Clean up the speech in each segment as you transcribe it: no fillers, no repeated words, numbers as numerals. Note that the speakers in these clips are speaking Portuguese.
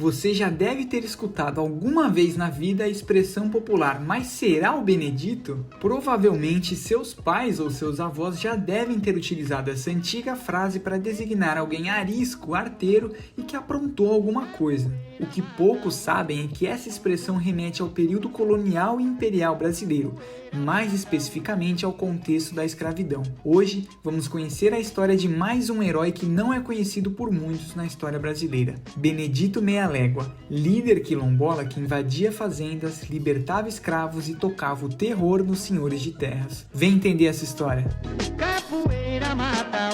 Você já deve ter escutado alguma vez na vida a expressão popular, mas será o Benedito? Provavelmente seus pais ou seus avós já devem ter utilizado essa antiga frase para designar alguém arisco, arteiro e que aprontou alguma coisa. O que poucos sabem é que essa expressão remete ao período colonial e imperial brasileiro, mais especificamente ao contexto da escravidão. Hoje, vamos conhecer a história de mais um herói que não é conhecido por muitos na história brasileira, Benedito Meia Légua, líder quilombola que invadia fazendas, libertava escravos e tocava o terror nos senhores de terras. Vem entender essa história. Capoeira mata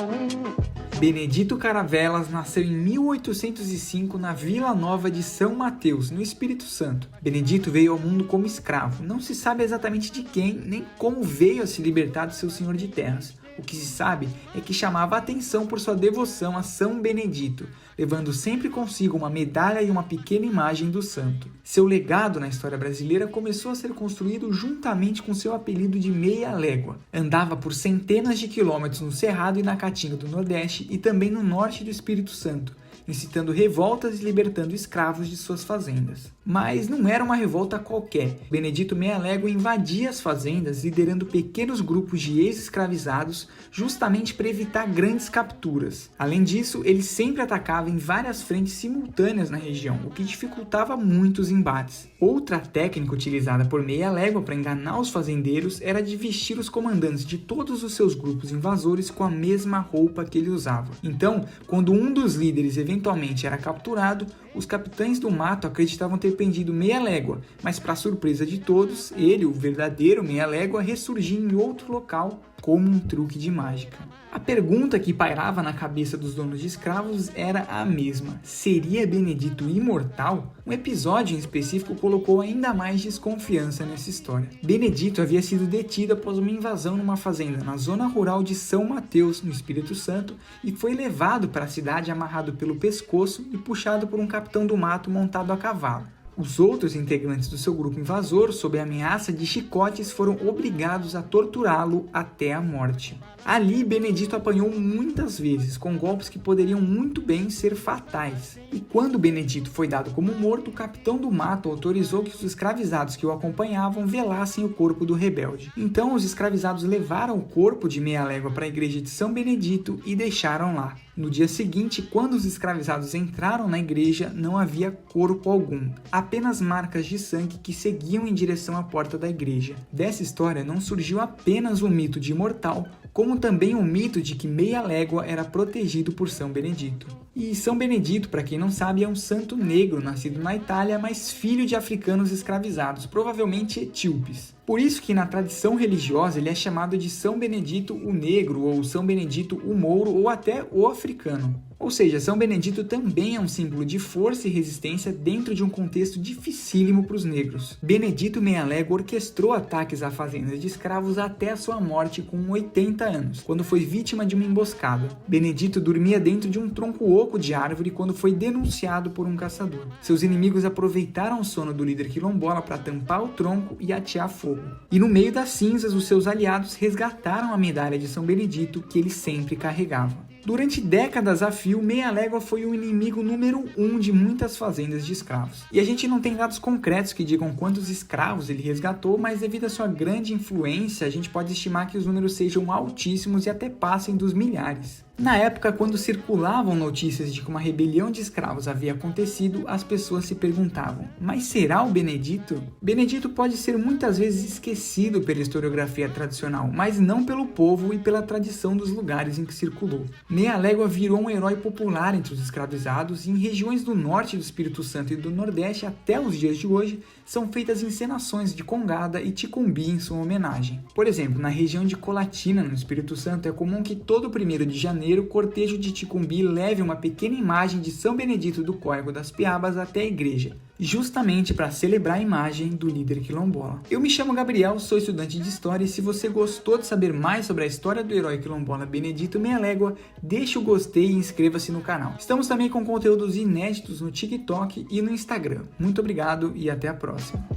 Benedito Caravelas nasceu em 1805 na Vila Nova de São Mateus, no Espírito Santo. Benedito veio ao mundo como escravo. Não se sabe exatamente de quem, nem como veio a se libertar do seu senhor de terras. O que se sabe é que chamava a atenção por sua devoção a São Benedito, levando sempre consigo uma medalha e uma pequena imagem do santo. Seu legado na história brasileira começou a ser construído juntamente com seu apelido de Meia Légua. Andava por centenas de quilômetros no Cerrado e na Caatinga do Nordeste e também no norte do Espírito Santo, incitando revoltas e libertando escravos de suas fazendas. Mas não era uma revolta qualquer. Benedito Meia Légua invadia as fazendas, liderando pequenos grupos de ex-escravizados, justamente para evitar grandes capturas. Além disso, ele sempre atacava em várias frentes simultâneas na região, o que dificultava muito os embates. Outra técnica utilizada por Meia Légua para enganar os fazendeiros era de vestir os comandantes de todos os seus grupos invasores com a mesma roupa que ele usava. Então, quando um dos líderes eventualmente era capturado, os capitães do mato acreditavam ter prendido Meia Légua, mas para surpresa de todos, ele, o verdadeiro Meia Légua, ressurgia em outro local como um truque de mágica. A pergunta que pairava na cabeça dos donos de escravos era a mesma: seria Benedito imortal? Um episódio em específico colocou ainda mais desconfiança nessa história. Benedito havia sido detido após uma invasão numa fazenda na zona rural de São Mateus, no Espírito Santo, e foi levado para a cidade amarrado pelo pescoço e puxado por um capitão do mato montado a cavalo. Os outros integrantes do seu grupo invasor, sob a ameaça de chicotes, foram obrigados a torturá-lo até a morte. Ali, Benedito apanhou muitas vezes, com golpes que poderiam muito bem ser fatais. E quando Benedito foi dado como morto, o capitão do mato autorizou que os escravizados que o acompanhavam velassem o corpo do rebelde. Então, os escravizados levaram o corpo de Meia Légua para a igreja de São Benedito e deixaram lá. No dia seguinte, quando os escravizados entraram na igreja, não havia corpo algum, apenas marcas de sangue que seguiam em direção à porta da igreja. Dessa história não surgiu apenas o mito de imortal, como também o mito de que Meia Légua era protegido por São Benedito. E São Benedito, para quem não sabe, é um santo negro nascido na Itália, mas filho de africanos escravizados, provavelmente etíopes. Por isso que na tradição religiosa ele é chamado de São Benedito o Negro, ou São Benedito o Mouro, ou até o Africano. Ou seja, São Benedito também é um símbolo de força e resistência dentro de um contexto dificílimo para os negros. Benedito Meia Légua orquestrou ataques a fazendas de escravos até a sua morte com 80 anos, quando foi vítima de uma emboscada. Benedito dormia dentro de um tronco oco de árvore quando foi denunciado por um caçador. Seus inimigos aproveitaram o sono do líder quilombola para tampar o tronco e atear fogo. E no meio das cinzas, os seus aliados resgataram a medalha de São Benedito que ele sempre carregava. Durante décadas a fio, Meia Légua foi o inimigo número 1 de muitas fazendas de escravos. E a gente não tem dados concretos que digam quantos escravos ele resgatou, mas devido à sua grande influência, a gente pode estimar que os números sejam altíssimos e até passem dos milhares. Na época, quando circulavam notícias de que uma rebelião de escravos havia acontecido, as pessoas se perguntavam: mas será o Benedito? Benedito pode ser muitas vezes esquecido pela historiografia tradicional, mas não pelo povo e pela tradição dos lugares em que circulou. Meia Légua virou um herói popular entre os escravizados e em regiões do norte do Espírito Santo e do Nordeste até os dias de hoje são feitas encenações de congada e ticumbi em sua homenagem. Por exemplo, na região de Colatina, no Espírito Santo, é comum que todo 1º de janeiro o cortejo de ticumbi leve uma pequena imagem de São Benedito do Córrego das Piabas até a igreja, justamente para celebrar a imagem do líder quilombola. Eu me chamo Gabriel, sou estudante de História e se você gostou de saber mais sobre a história do herói quilombola Benedito Meia Légua, deixe o gostei e inscreva-se no canal. Estamos também com conteúdos inéditos no TikTok e no Instagram. Muito obrigado e até a próxima.